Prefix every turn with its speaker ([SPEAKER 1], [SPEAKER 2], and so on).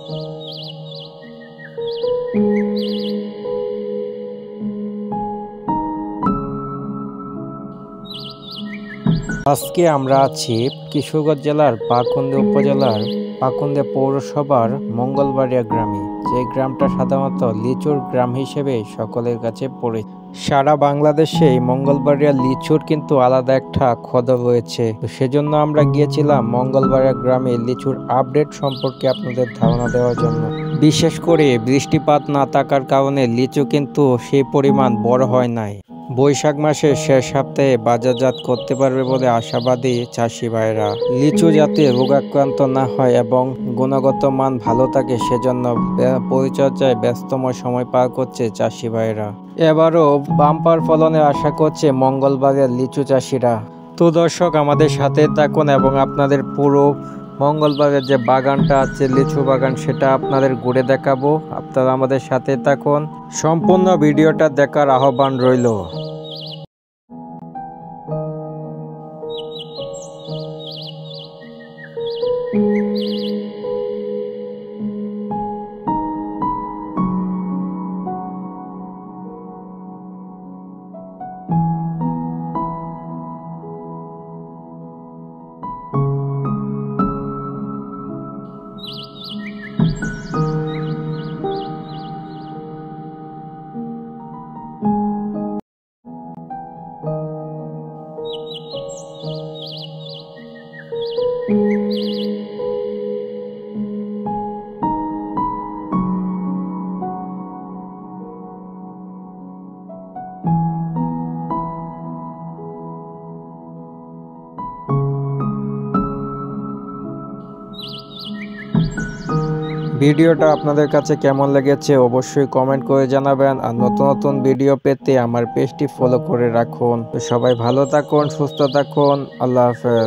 [SPEAKER 1] আজকে আমরা আছি কিশোরগঞ্জ জেলার পাকুন্দে উপজেলার পাকুন্দে পৌরসভার মঙ্গলবাড়িয়া গ্রামে। যে গ্রামটা সাধারণত লিচুর গ্রাম হিসেবে সকলের কাছে পরিচিত। সারা বাংলাদেশে এই মঙ্গলবাড়িয়া লিচুর কিন্তু আলাদা একটা কদর রয়েছে। সেজন্য আমরা গিয়েছিলাম মঙ্গলবাড়িয়া গ্রামে লিচুর আপডেট সম্পর্কে আপনাদের ধারণা দেওয়ার জন্য। বিশেষ করে বৃষ্টিপাত না থাকার কারণে লিচু কিন্তু সেই পরিমাণ বড় হয় নাই। বৈশাখ মাসের শেষ সপ্তাহে বাজারজাত করতে পারবে বলে আশাবাদী চাষি ভাইরা। লিচু যাতে রোগাক্রান্ত না হয় এবং গুণগত মান ভালো থাকে সেজন্য পরিচর্যায় ব্যস্তময় সময় পার করছে চাষি ভাইরা। এবারও বাম্পার ফলনের আশা করছে মঙ্গলবারের লিচু চাষিরা। তো দর্শক, আমাদের সাথে থাকুন এবং আপনাদের পুরো মঙ্গলবারের যে বাগানটা আছে লিচু বাগান সেটা আপনাদের ঘুরে দেখাবো। আপনারা আমাদের সাথে থাকুন, সম্পূর্ণ ভিডিওটা দেখার আহ্বান রইল। ভিডিওটা আপনাদের কাছে কেমন লেগেছে অবশ্যই কমেন্ট করে জানাবেন। আর নতুন নতুন ভিডিও পেতে আমার পেজটি ফলো করে রাখুন। তো সবাই ভালো থাকুন, সুস্থ থাকুন, আল্লাহ হাফেজ।